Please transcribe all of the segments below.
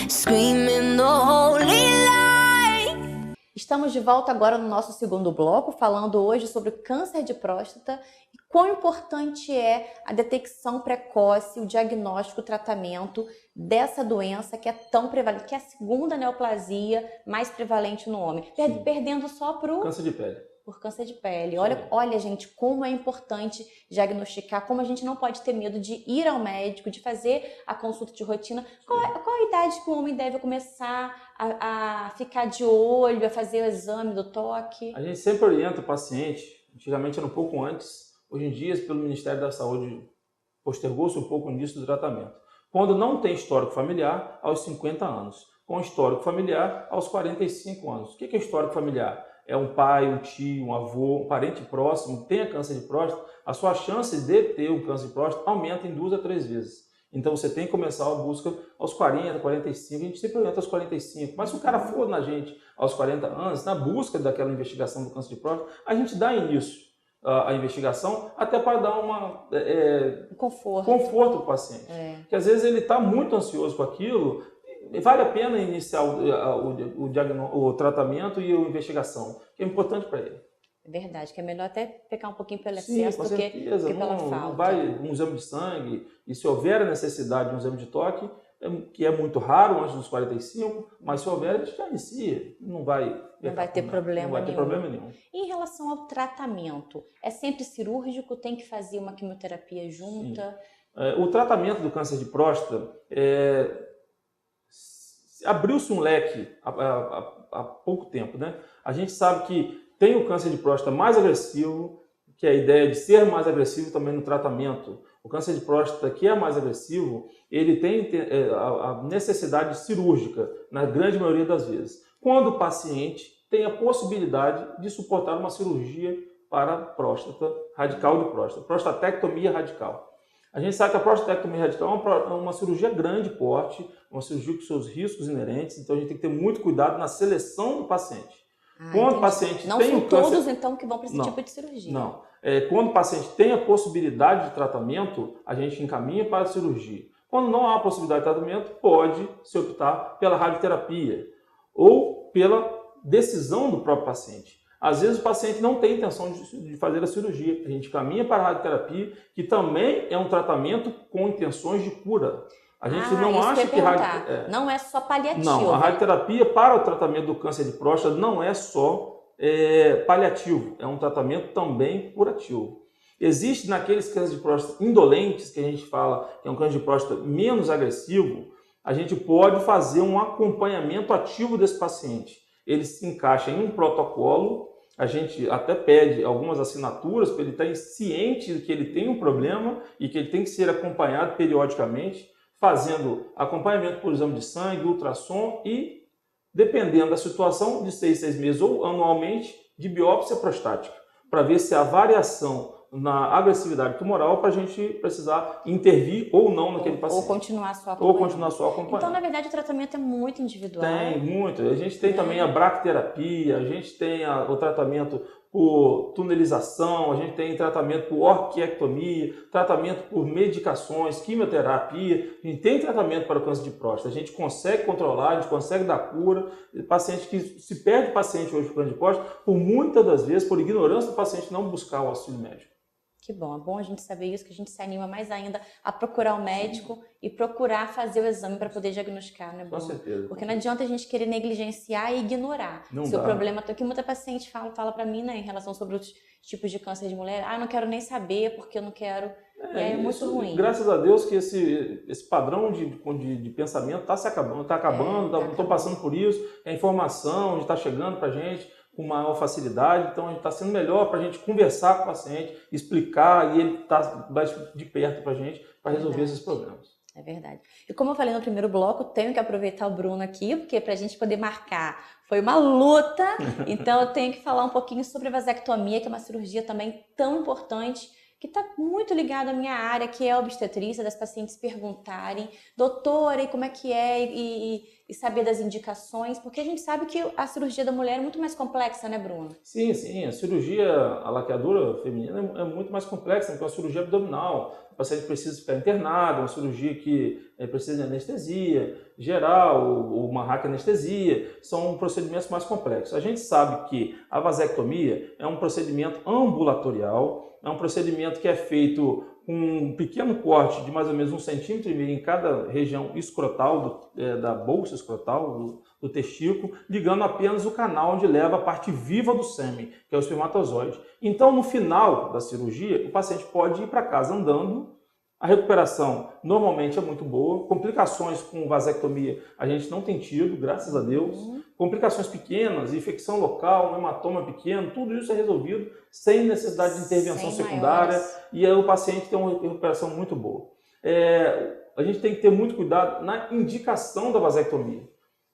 screaming the holy light. Estamos de volta agora no nosso segundo bloco, falando hoje sobre o câncer de próstata e quão importante é a detecção precoce, o diagnóstico, o tratamento dessa doença que é tão prevalente, que é a segunda neoplasia mais prevalente no homem, perdendo só para o câncer de pele. Por câncer de pele. Olha, gente, como é importante diagnosticar, como a gente não pode ter medo de ir ao médico, de fazer a consulta de rotina. Qual a idade que o homem deve começar a ficar de olho, a fazer o exame do toque? A gente sempre orienta o paciente, antigamente era um pouco antes, hoje em dia, pelo Ministério da Saúde, postergou-se um pouco o início do tratamento. Quando não tem histórico familiar, aos 50 anos. Com histórico familiar, aos 45 anos. O que é histórico familiar? É um pai, um tio, um avô, um parente próximo que tenha câncer de próstata, a sua chance de ter um câncer de próstata aumenta em 2 a 3 vezes. Então você tem que começar a busca aos 40, 45, a gente sempre orienta aos 45. Mas se o cara for na gente aos 40 anos, na busca daquela investigação do câncer de próstata, a gente dá início à investigação até para dar conforto para o paciente. Porque às vezes ele está muito ansioso com aquilo. Vale a pena iniciar o tratamento e a investigação, que é importante para ele. É verdade, que é melhor até pecar um pouquinho pelo excesso do que pela falta. Não vai um exame de sangue, e se houver a necessidade de um exame de toque, que é muito raro antes dos 45, mas se houver, a gente já inicia, não vai ter problema nenhum. E em relação ao tratamento, é sempre cirúrgico, tem que fazer uma quimioterapia junta? O tratamento do câncer de próstata abriu-se um leque há pouco tempo, né? A gente sabe que tem o câncer de próstata mais agressivo, que é a ideia de ser mais agressivo também no tratamento. O câncer de próstata que é mais agressivo, ele tem a necessidade cirúrgica, na grande maioria das vezes. Quando o paciente tem a possibilidade de suportar uma cirurgia para próstata radical de próstata, prostatectomia radical. A gente sabe que a prostatectomia radical é uma cirurgia grande porte, uma cirurgia com seus riscos inerentes, então a gente tem que ter muito cuidado na seleção do paciente. Quando o paciente não tem são todos, então, que vão para esse tipo de cirurgia. Não. Quando o paciente tem a possibilidade de tratamento, a gente encaminha para a cirurgia. Quando não há possibilidade de tratamento, pode se optar pela radioterapia ou pela decisão do próprio paciente. Às vezes o paciente não tem intenção de fazer a cirurgia. A gente caminha para a radioterapia, que também é um tratamento com intenções de cura. A gente não acha que não é só paliativo. Não, a radioterapia para o tratamento do câncer de próstata não é só paliativo, é um tratamento também curativo. Existe naqueles cânceres de próstata indolentes, que a gente fala que é um câncer de próstata menos agressivo, a gente pode fazer um acompanhamento ativo desse paciente. Ele se encaixa em um protocolo, a gente até pede algumas assinaturas para ele estar ciente de que ele tem um problema e que ele tem que ser acompanhado periodicamente, fazendo acompanhamento por exame de sangue, ultrassom e, dependendo da situação, de 6 em 6 meses ou anualmente, de biópsia prostática, para ver se há variação na agressividade tumoral para a gente precisar intervir ou não naquele paciente. Ou continuar só acompanhando. Então, na Então, verdade, o tratamento é muito individual. Tem, muito. A gente tem também a bracterapia, a gente tem o tratamento por tunelização, a gente tem tratamento por orquiectomia, tratamento por medicações, quimioterapia, a gente tem tratamento para o câncer de próstata, a gente consegue controlar, a gente consegue dar cura. Paciente que se perde paciente hoje por câncer de próstata, por muitas das vezes, por ignorância do paciente não buscar o auxílio médico. Que bom, é bom a gente saber isso, que a gente se anima mais ainda a procurar o médico e procurar fazer o exame para poder diagnosticar, né, Bruno? Com certeza. Porque não adianta a gente querer negligenciar e ignorar. Se o problema está aqui, muita paciente fala para mim, né, em relação sobre os tipos de câncer de mulher, eu não quero nem saber porque eu não quero. É muito ruim. Graças a Deus que esse padrão de pensamento está acabando, estou passando por isso, a informação está chegando para a gente com maior facilidade, então a gente está sendo melhor para a gente conversar com o paciente, explicar e ele está mais de perto para a gente para resolver esses problemas. É verdade. E como eu falei no primeiro bloco, tenho que aproveitar o Bruno aqui, porque para a gente poder marcar foi uma luta, então eu tenho que falar um pouquinho sobre a vasectomia, que é uma cirurgia também tão importante, que está muito ligado à minha área, que é a obstetrícia, das pacientes perguntarem, doutora, e como é que é? E e saber das indicações, porque a gente sabe que a cirurgia da mulher é muito mais complexa, né, Bruno? Sim, sim. A cirurgia, a laqueadura feminina é muito mais complexa, porque é uma cirurgia abdominal. O paciente precisa ficar internado, é uma cirurgia que precisa de anestesia geral, ou uma raquianestesia. São procedimentos mais complexos. A gente sabe que a vasectomia é um procedimento ambulatorial, é um procedimento que é feito com um pequeno corte de mais ou menos 1,5 centímetro em cada região escrotal, da bolsa escrotal, do testículo, ligando apenas o canal onde leva a parte viva do sêmen, que é o espermatozoide. Então, no final da cirurgia, o paciente pode ir para casa andando. A recuperação normalmente é muito boa. Complicações com vasectomia a gente não tem tido, graças a Deus. Complicações pequenas, infecção local, um hematoma pequeno, tudo isso é resolvido sem necessidade de intervenção secundária. E aí o paciente tem uma recuperação muito boa. A gente tem que ter muito cuidado na indicação da vasectomia.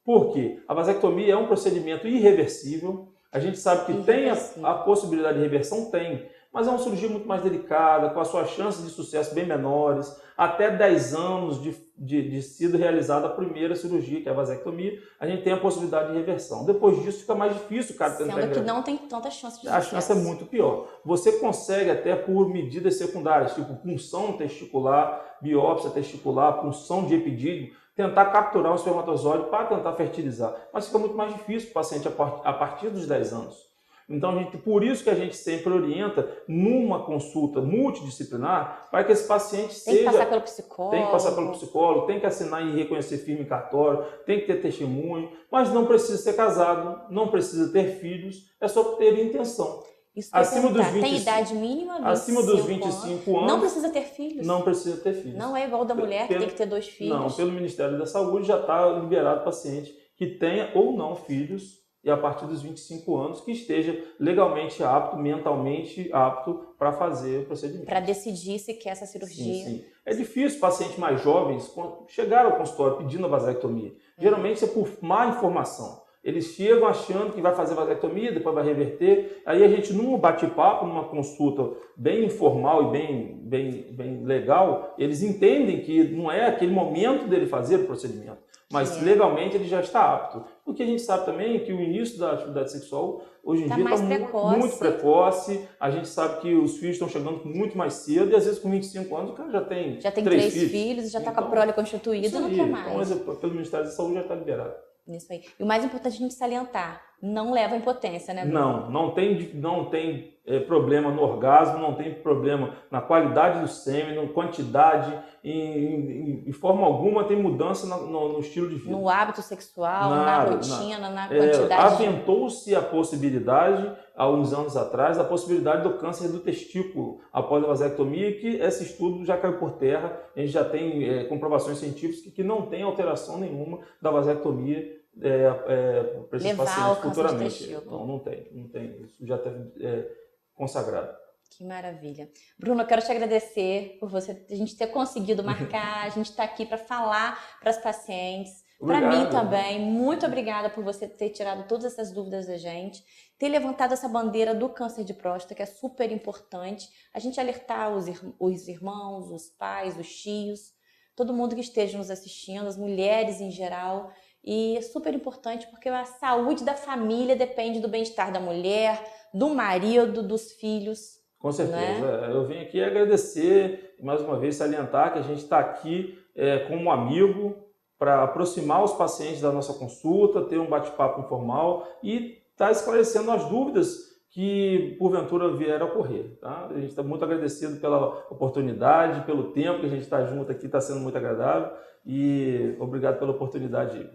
Por quê? A vasectomia é um procedimento irreversível. A gente sabe que tem a possibilidade de reversão, tem. Mas é uma cirurgia muito mais delicada, com as suas chances de sucesso bem menores. Até 10 anos de sido realizada a primeira cirurgia, que é a vasectomia, a gente tem a possibilidade de reversão. Depois disso fica mais difícil o cara tentar engravidar. Sendo que não tem tanta chance de sucesso. A chance é muito pior. Você consegue até por medidas secundárias, tipo punção testicular, biópsia testicular, punção de epidídimo, tentar capturar o espermatozoide para tentar fertilizar. Mas fica muito mais difícil para o paciente a partir dos 10 anos. Então, por isso que a gente sempre orienta numa consulta multidisciplinar para que esse paciente tem que passar pelo psicólogo. Tem que passar pelo psicólogo, tem que assinar e reconhecer firme em cartório, tem que ter testemunho, mas não precisa ser casado, não precisa ter filhos, é só ter intenção. Isso acima dos 25, tem idade mínima? Acima dos 25 anos. Não precisa ter filhos? Não precisa ter filhos. Não é igual da mulher que tem que ter 2 filhos? Não, pelo Ministério da Saúde já está liberado o paciente que tenha ou não filhos e a partir dos 25 anos que esteja legalmente apto, mentalmente apto para fazer o procedimento. Para decidir se quer essa cirurgia. Sim. É difícil pacientes mais jovens chegar ao consultório pedindo a vasectomia. Geralmente é por má informação. Eles chegam achando que vai fazer vasectomia, depois vai reverter. Aí a gente, num bate-papo, numa consulta bem informal e bem legal, eles entendem que não é aquele momento dele fazer o procedimento. Mas legalmente ele já está apto. Porque a gente sabe também que o início da atividade sexual hoje em dia está muito precoce. A gente sabe que os filhos estão chegando muito mais cedo e às vezes com 25 anos o cara já tem 3 filhos e já está com a prole constituída, não quer mais. Então, pelo Ministério da Saúde já está liberado. Isso aí. E o mais importante é a gente salientar, não leva à impotência, né, Bruno? Não tem problema no orgasmo, não tem problema na qualidade do sêmen, na quantidade, em forma alguma tem mudança no estilo de vida. No hábito sexual, na rotina, na quantidade. Aventou-se a possibilidade, há uns anos atrás, a possibilidade do câncer do testículo após a vasectomia, que esse estudo já caiu por terra, a gente já tem comprovações científicas que não tem alteração nenhuma da vasectomia para esses pacientes futuramente. Então, não tem. Isso já está consagrado. Que maravilha. Bruno, eu quero te agradecer por a gente ter conseguido marcar, a gente está aqui para falar para as pacientes, para mim também. Muito obrigada por você ter tirado todas essas dúvidas da gente, ter levantado essa bandeira do câncer de próstata, que é super importante. A gente alertar os irmãos, os pais, os tios, todo mundo que esteja nos assistindo, as mulheres em geral. E é super importante porque a saúde da família depende do bem-estar da mulher, do marido, dos filhos. Com certeza. Né? Eu vim aqui agradecer e mais uma vez salientar que a gente está aqui como amigo para aproximar os pacientes da nossa consulta, ter um bate-papo informal e estar esclarecendo as dúvidas que porventura vieram a ocorrer. Tá? A gente está muito agradecido pela oportunidade, pelo tempo que a gente está junto aqui, está sendo muito agradável e obrigado pela oportunidade.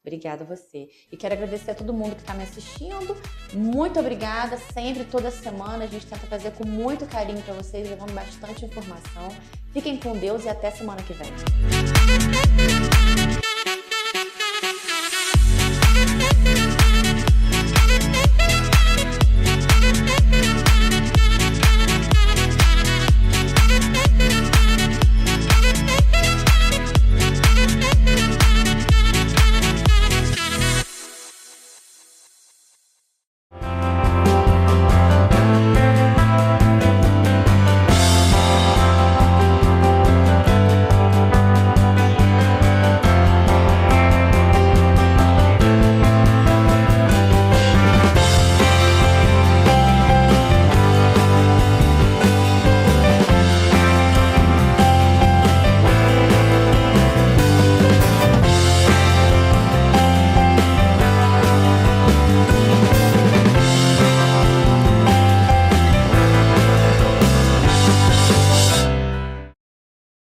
Obrigada a você. E quero agradecer a todo mundo que está me assistindo. Muito obrigada. Sempre, toda semana, a gente tenta fazer com muito carinho para vocês, levando bastante informação. Fiquem com Deus e até semana que vem.